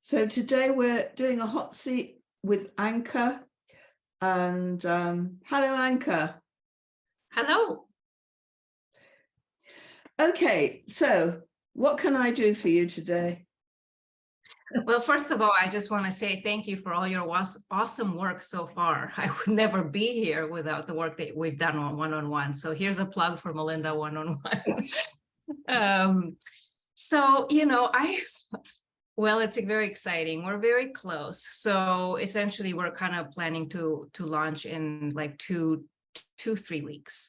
So today we're doing a hot seat with Anca. And hello, Anca. Hello. Okay, so what can I do for you today? Well, first of all, I just want to say thank you for all your awesome work so far. I would never be here without the work that we've done on one-on-one. So here's a plug for Melinda one-on-one. So, well, it's very exciting. We're very close. So essentially, we're kind of planning to launch in like 3 weeks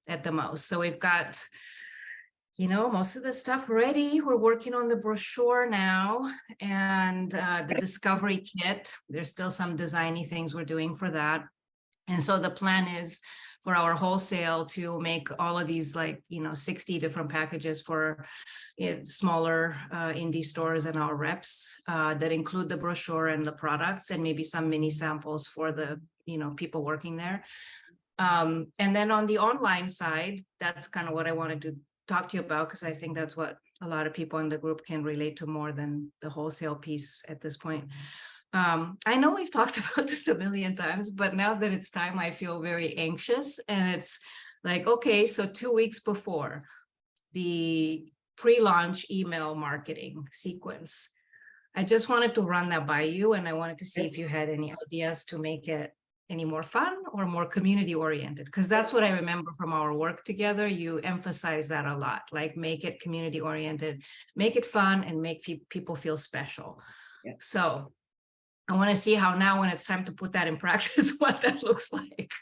at the most. So we've got, most of the stuff ready. We're working on the brochure now and the discovery kit. There's still some designy things we're doing for that. And so the plan is for our wholesale to make all of these 60 different packages for smaller indie stores and our reps that include the brochure and the products and maybe some mini samples for the people working there. And then on the online side, that's kind of what I wanted to talk to you about, because I think that's what a lot of people in the group can relate to more than the wholesale piece at this point. I know we've talked about this a million times, but now that it's time, I feel very anxious. And it's like, okay, so 2 weeks before the pre-launch email marketing sequence, I just wanted to run that by you. And I wanted to see if you had any ideas to make it any more fun or more community oriented, because that's what I remember from our work together. You emphasize that a lot, like make it community oriented, make it fun, and make people feel special. Yeah. So I want to see how now, when it's time to put that in practice, what that looks like.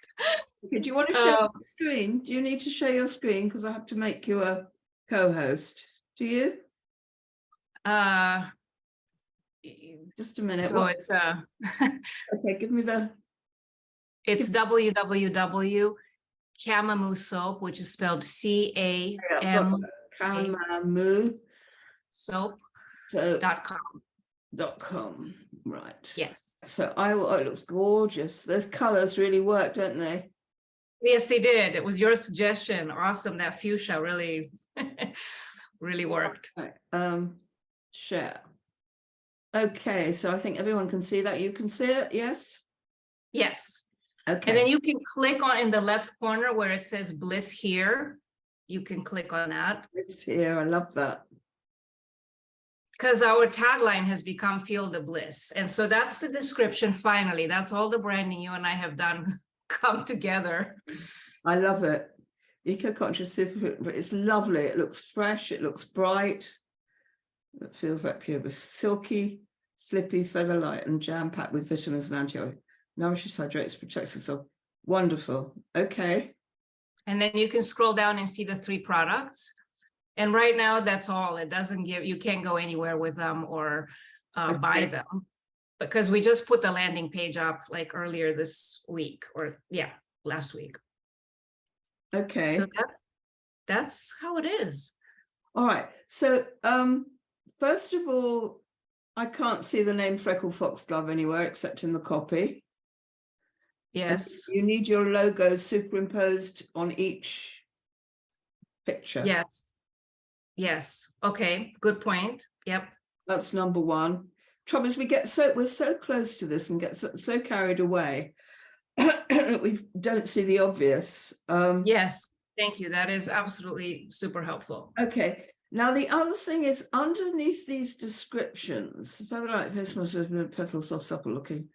Okay, do you want to share your screen? Do you need to share your screen? Because I have to make you a co-host. Do you? Just a minute. So it's okay, give me the. It's www.camamoo soap, which is spelled CAMAMOO soap.com. Right. Yes. So it looks gorgeous. Those colors really work, don't they? Yes, they did. It was your suggestion. Awesome. That fuchsia really, really worked. Right. Share. Okay, so I think everyone can see that. You can see it, yes? Yes. Okay. And then you can click on in the left corner where it says Bliss Here. You can click on that. It's here. I love that. Because our tagline has become Feel the Bliss. And so that's the description finally. That's all the branding you and I have done come together. I love it. Eco-conscious superfood, but it's lovely. It looks fresh. It looks bright. It feels like pure, silky, slippy, feather light, and jam-packed with vitamins and antioxidants. Nourishes, hydrates, protects itself. Wonderful. Okay. And then you can scroll down and see the 3 products. And right now, that's all. It doesn't you can't go anywhere with them or buy them, because we just put the landing page up like earlier this week, or last week. Okay. So that's how it is. All right. So first of all, I can't see the name Freckled Foxglove anywhere except in the copy. Yes. And you need your logo superimposed on each picture. Yes. Yes. Okay. Good point. Yep. That's number one. Trouble is, we're so close to this and get so carried away that we don't see the obvious. Yes. Thank you. That is absolutely super helpful. Okay. Now, the other thing is, underneath these descriptions, feather light petals of the petals soft, supple looking,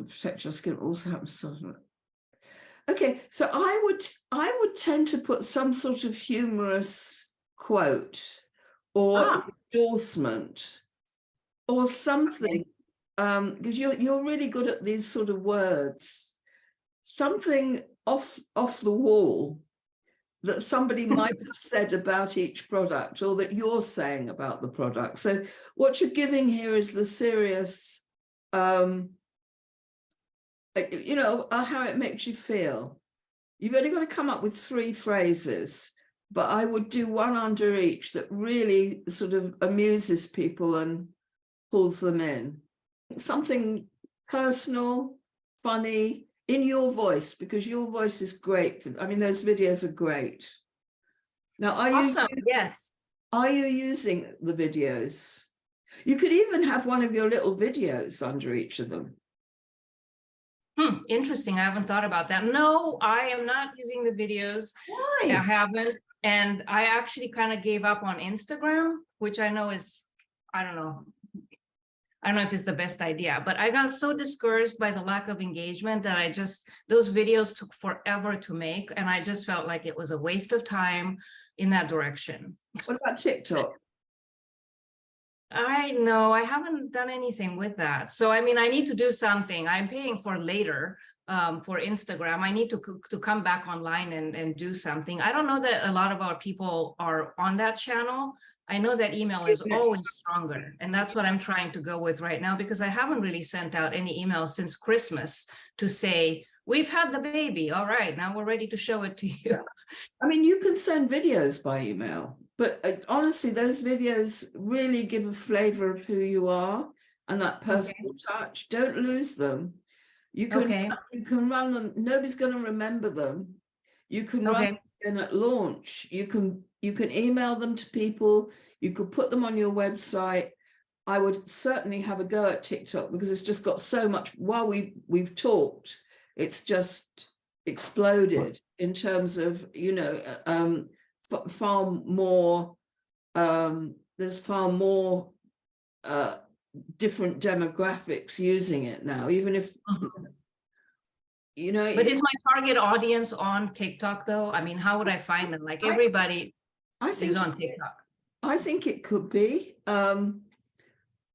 protect your skin, also happens to soften it. Okay, so I would tend to put some sort of humorous quote or endorsement or something, because you're really good at these sort of words. Something off the wall that somebody might have said about each product, or that you're saying about the product. So what you're giving here is the serious, how it makes you feel. You've only got to come up with 3 phrases, but I would do one under each that really sort of amuses people and pulls them in. Something personal, funny, in your voice, because your voice is great. Those videos are great. Now, awesome. Yes. Are you using the videos? You could even have one of your little videos under each of them. Interesting. I haven't thought about that. No, I am not using the videos. I Why? haven't. And I actually kind of gave up on Instagram, which I know is, I don't know. I don't know if it's the best idea, but I got so discouraged by the lack of engagement that those videos took forever to make. And I just felt like it was a waste of time in that direction. What about TikTok? I know I haven't done anything with that. So, I mean, I need to do something. I'm paying for later for Instagram. I need to come back online and do something. I don't know that a lot of our people are on that channel. I know that email is always stronger. And that's what I'm trying to go with right now, because I haven't really sent out any emails since Christmas to say, we've had the baby. All right, now we're ready to show it to you. I mean, you can send videos by email, but honestly, those videos really give a flavor of who you are and that personal touch. Don't lose them. You can run them. Nobody's going to remember them. You can run them at launch. You can email them to people. You could put them on your website. I would certainly have a go at TikTok because it's just got so much. While we've talked, it's just exploded in terms of, you know, far more. There's far more different demographics using it now, even if you know. But is my target audience on TikTok though? I mean, how would I find them? Like everybody is on TikTok. I think it could be.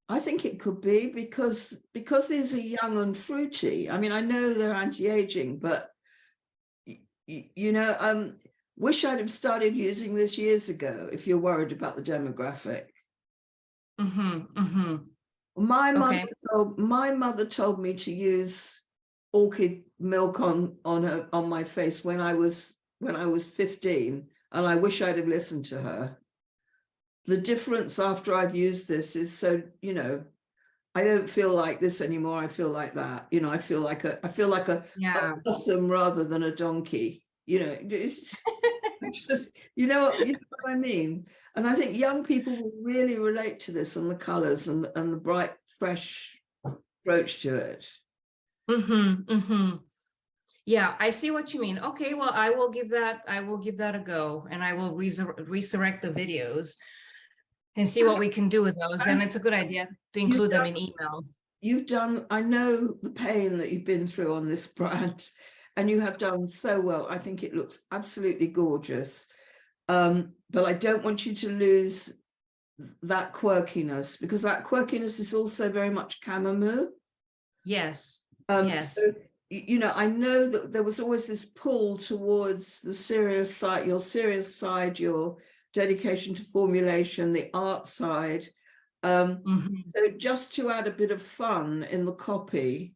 I think it could be because these are young and fruity. I mean, I know they're anti-aging, but you know, wish I'd have started using this years ago if you're worried about the demographic. My mother told me to use orchid milk on my face when I was 15, and I wish I'd have listened to her. The difference after I've used this is, so, you know, I don't feel like this anymore. I feel like that. You know, I feel like a possum rather than a donkey. You know, just you know what I mean. And I think young people will really relate to this and the colours and the bright, fresh approach to it. Yeah, I see what you mean. Okay, well, I will give that a go, and I will resurrect the videos and see what we can do with those. And it's a good idea to include them in email. I know the pain that you've been through on this brand, and you have done so well. I think it looks absolutely gorgeous. But I don't want you to lose that quirkiness, because that quirkiness is also very much chamomile. Yes. Yes. So, you know, I know that there was always this pull towards the serious side, your dedication to formulation, the art side. So just to add a bit of fun in the copy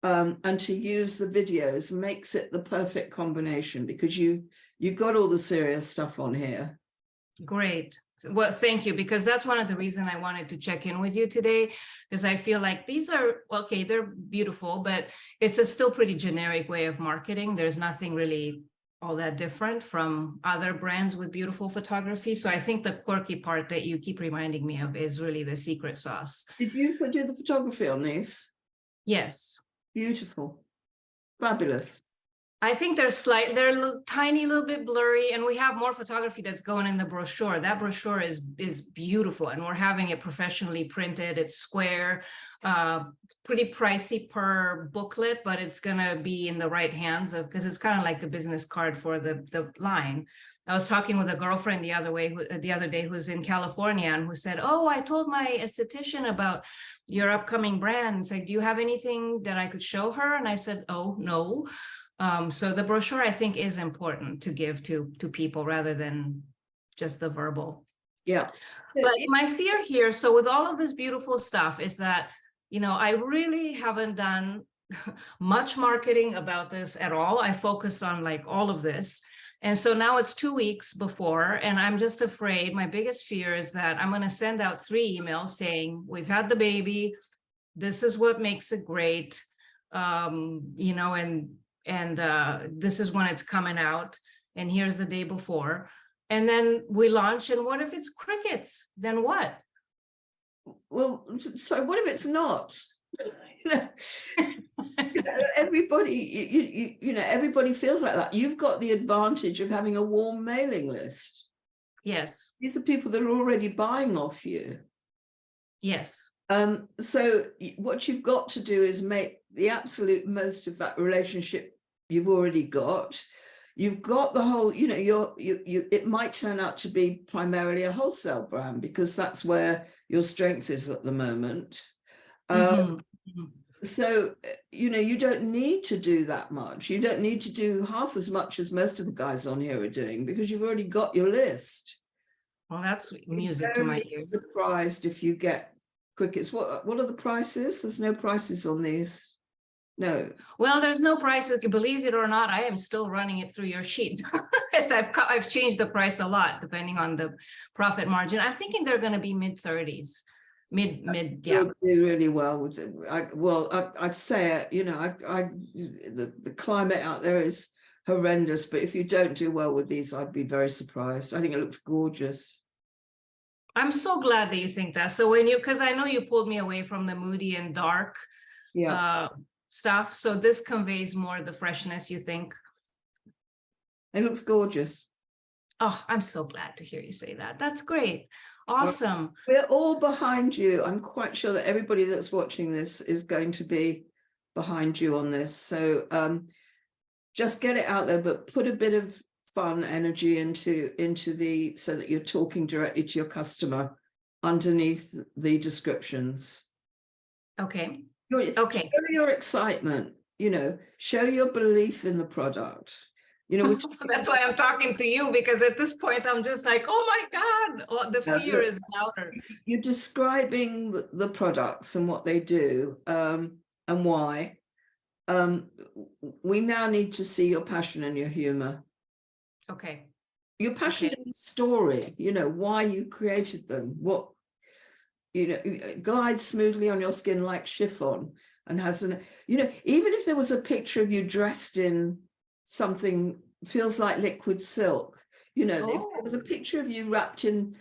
and to use the videos makes it the perfect combination, because you got all the serious stuff on here. Great. Well, thank you, because that's one of the reasons I wanted to check in with you today, because I feel like these are, okay, they're beautiful, but it's a still pretty generic way of marketing. There's nothing really all that different from other brands with beautiful photography. So I think the quirky part that you keep reminding me of is really the secret sauce. Did you do the photography on these? Yes. Beautiful. Fabulous. I think they're a tiny little bit blurry, and we have more photography that's going in the brochure. That brochure is beautiful, and we're having it professionally printed. It's square, pretty pricey per booklet, but it's gonna be in the right hands because it's kind of like the business card for the line. I was talking with a girlfriend the other day who's in California, and who said, "Oh, I told my esthetician about your upcoming brand." It's like, "Do you have anything that I could show her?" And I said, "Oh, no." So the brochure, I think, is important to give to people rather than just the verbal. Yeah. But my fear here, so with all of this beautiful stuff, is that, you know, I really haven't done much marketing about this at all. I focused on like all of this. And so now it's 2 weeks before, and I'm just afraid. My biggest fear is that I'm going to send out 3 emails saying, "We've had the baby. This is what makes it great." You know, and this is when it's coming out, and here's the day before, and then we launch, and what if it's crickets? Then what? well, so what if it's not? Everybody, everybody feels like that. You've got the advantage of having a warm mailing list. Yes. These are people that are already buying off you. Yes. So what you've got to do is make the absolute most of that relationship you've already got. You've got the whole, it might turn out to be primarily a wholesale brand because that's where your strength is at the moment. So, you don't need to do that much. You don't need to do half as much as most of the guys on here are doing because you've already got your list. Well, that's music to my ears. Surprised if you get crickets. What are the prices? There's no prices on these. No. Well, there's no prices. Believe it or not, I am still running it through your sheets. I've changed the price a lot depending on the profit margin. I'm thinking they're going to be mid-30s. Mid, yeah. You'll do really well with it. I'd say it, the climate out there is horrendous, but if you don't do well with these, I'd be very surprised. I think it looks gorgeous. I'm so glad that you think that. So because I know you pulled me away from the moody and dark stuff. So this conveys more the freshness, you think? It looks gorgeous. Oh, I'm so glad to hear you say that. That's great. Awesome. Well, we're all behind you. I'm quite sure that everybody that's watching this is going to be behind you on this. So just get it out there, but put a bit of fun energy into so that you're talking directly to your customer underneath the descriptions. Okay. Okay. Show your excitement, show your belief in the product. That's why I'm talking to you, because at this point I'm just like, oh my God, the fear is louder. You're describing the products and what they do and why. We now need to see your passion and your humor. Okay. Your passion in the story, why you created them, what, glides smoothly on your skin like chiffon and has even if there was a picture of you dressed in something feels like liquid silk, if there was a picture of you wrapped in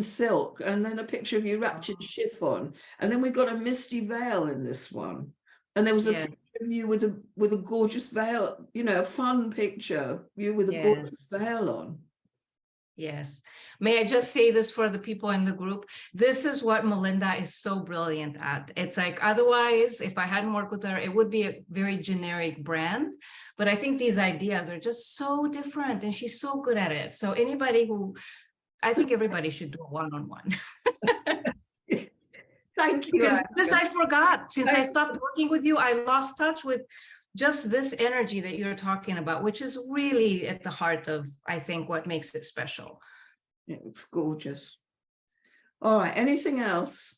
silk and then a picture of you wrapped in chiffon, and then we got a misty veil in this one, and there was a picture of you with a gorgeous veil, a fun picture, you with a gorgeous veil on. Yes. May I just say this for the people in the group? This is what Melinda is so brilliant at. It's like, otherwise, if I hadn't worked with her, it would be a very generic brand. But I think these ideas are just so different and she's so good at it. So I think everybody should do a one-on-one. Thank you. Because this I forgot. Since I stopped working with you, I lost touch with just this energy that you're talking about, which is really at the heart of, I think, what makes it special. It looks gorgeous. All right, anything else?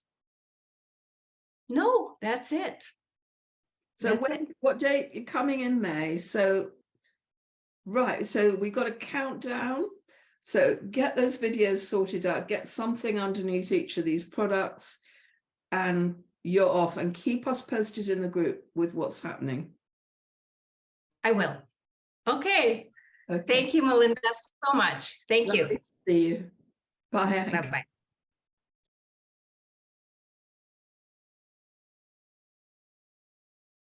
No, that's it. So what date? You're coming in May. So, right, so we got a countdown. So get those videos sorted out, get something underneath each of these products, and you're off, and keep us posted in the group with what's happening. I will. Okay. Thank you, Melinda, so much. Thank you. See you. Bye. Bye-bye.